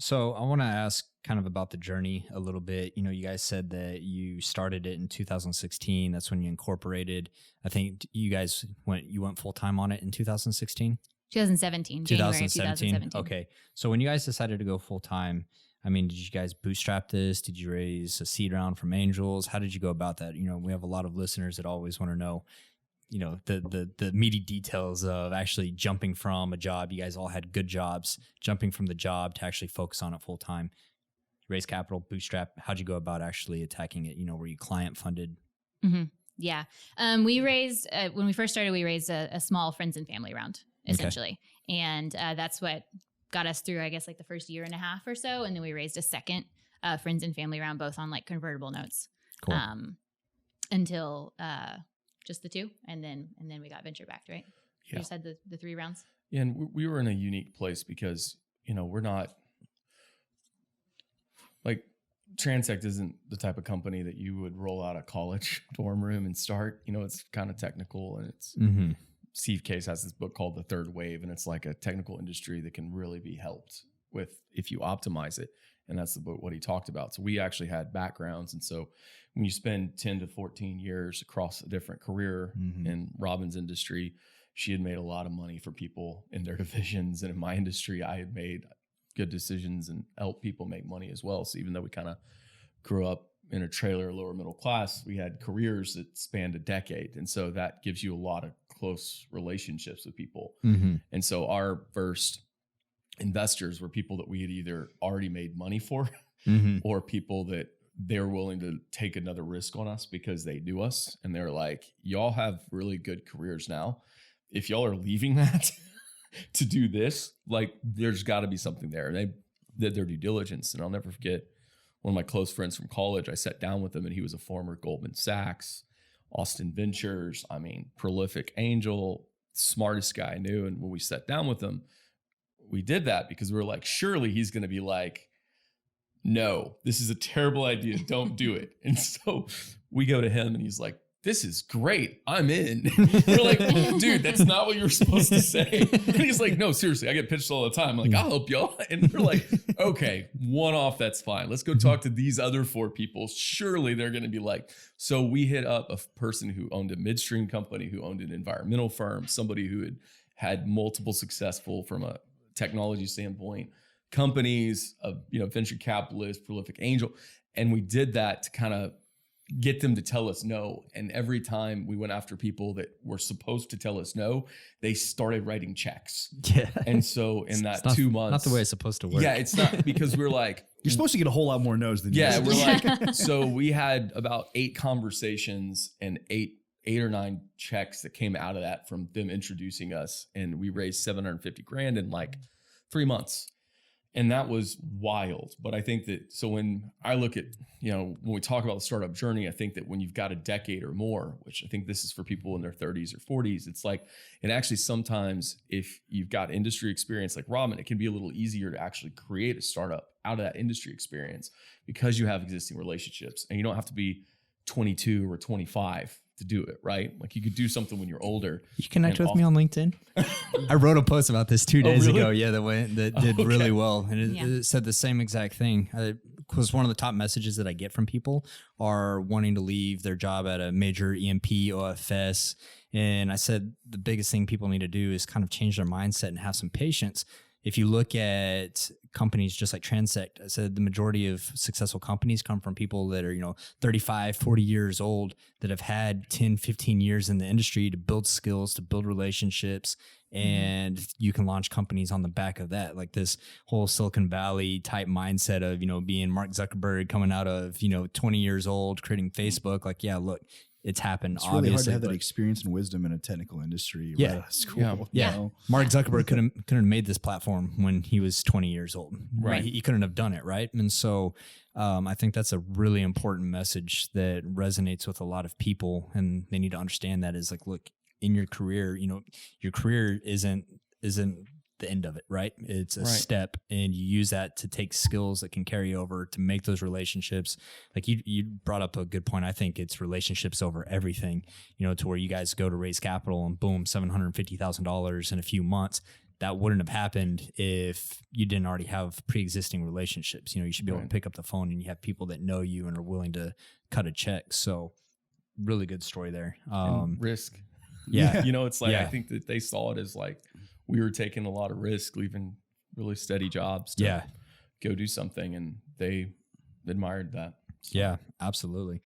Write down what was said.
So I want to ask kind of about the journey a little bit. You guys said that you started it in 2016. That's when you incorporated. I think you went full time on it in 2016. 2017, January 2017. Okay. So when you guys decided to go full time, I mean, did you guys bootstrap this? Did you raise a seed round from angels? How did you go about that? We have a lot of listeners that always want to know, the meaty details of actually jumping from a job. You guys all had good jobs, jumping from the job to actually focus on it full time. Raise capital, bootstrap. How'd you go about actually attacking it? Were you client funded? Mm-hmm. Yeah. We raised, when we first started, we raised a small friends and family round, essentially. Okay. And that's what got us through, I guess, like the first year and a half or so. And then we raised a second friends and family round, both on like convertible notes. Cool. Until just the two. And then we got venture backed, right? Yeah. You just had the 3 rounds. Yeah, and we were in a unique place because, we're not like Transect isn't the type of company that you would roll out a college dorm room and start. It's kind of technical, and it's Steve Case has this book called The Third Wave, and it's like a technical industry that can really be helped with if you optimize it. And that's the book, what he talked about. So we actually had backgrounds. And so when you spend 10 to 14 years across a different career in Robin's industry, she had made a lot of money for people in their divisions. And in my industry, I had made good decisions and helped people make money as well. So even though we kind of grew up in a trailer, lower middle class, we had careers that spanned a decade. And so that gives you a lot of close relationships with people. And so our first investors were people that we had either already made money for or people that they're willing to take another risk on us because they knew us. And they're like, y'all have really good careers now. If y'all are leaving that to do this, like there's got to be something there. And they did their due diligence. And I'll never forget one of my close friends from college. I sat down with him, and he was a former Goldman Sachs, Austin Ventures, prolific angel, smartest guy I knew. And when we sat down with him, we did that because we were like, surely he's going to be like, no, this is a terrible idea. Don't do it. And so we go to him, and he's like, this is great. I'm in. We're like, dude, that's not what you were supposed to say. And he's like, no, seriously, I get pitched all the time. I'm like, I'll help y'all. And we're like, okay, one off, that's fine. Let's go talk to these other 4 people. Surely they're going to be like, so we hit up a person who owned a midstream company, who owned an environmental firm, somebody who had multiple successful from a technology standpoint, companies, venture capitalists, prolific angel. And we did that to kind of get them to tell us no. And every time we went after people that were supposed to tell us no, they started writing checks. Yeah. And so in that 2 months, not the way it's supposed to work. Yeah, it's not, because we're like, you're supposed to get a whole lot more no's than yeah, yeses. we're like, so we had about 8 conversations and 8 or 9 checks that came out of that from them introducing us. And we raised $750,000 in like 3 months. And that was wild. But I think that, so when I look at, when we talk about the startup journey, I think that when you've got a decade or more, which I think this is for people in their 30s or 40s, it's like, and actually sometimes if you've got industry experience like Robin, it can be a little easier to actually create a startup out of that industry experience because you have existing relationships, and you don't have to be 22 or 25 to do it, right? Like you could do something when you're older. You connect with me on LinkedIn. I wrote a post about this 2 days ago. Yeah, that did really well, and it said the same exact thing. Because one of the top messages that I get from people are wanting to leave their job at a major EMP, OFS, and I said the biggest thing people need to do is kind of change their mindset and have some patience. If you look at companies just like Transect, I said the majority of successful companies come from people that are, 35, 40 years old that have had 10, 15 years in the industry to build skills, to build relationships. And you can launch companies on the back of that, like this whole Silicon Valley type mindset of, being Mark Zuckerberg coming out of, 20 years old, creating Facebook. Like, yeah, look, it's happened. It's really hard to have that experience and wisdom in a technical industry. Yeah. Right out of school, yeah. Mark Zuckerberg couldn't have made this platform when he was 20 years old. Right. He couldn't have done it. Right. And so I think that's a really important message that resonates with a lot of people, and they need to understand that is like, look, in your career, your career isn't the end of it, right? It's a step, and you use that to take skills that can carry over to make those relationships. Like you brought up a good point. I think it's relationships over everything, to where you guys go to raise capital and boom, $750,000 in a few months. that wouldn't have happened if you didn't already have pre-existing relationships. You should be able to pick up the phone and you have people that know you and are willing to cut a check. So really good story there. And risk. Yeah. It's like, I think that they saw it as like, we were taking a lot of risk, leaving really steady jobs to go do something. And they admired that. So. Yeah, absolutely.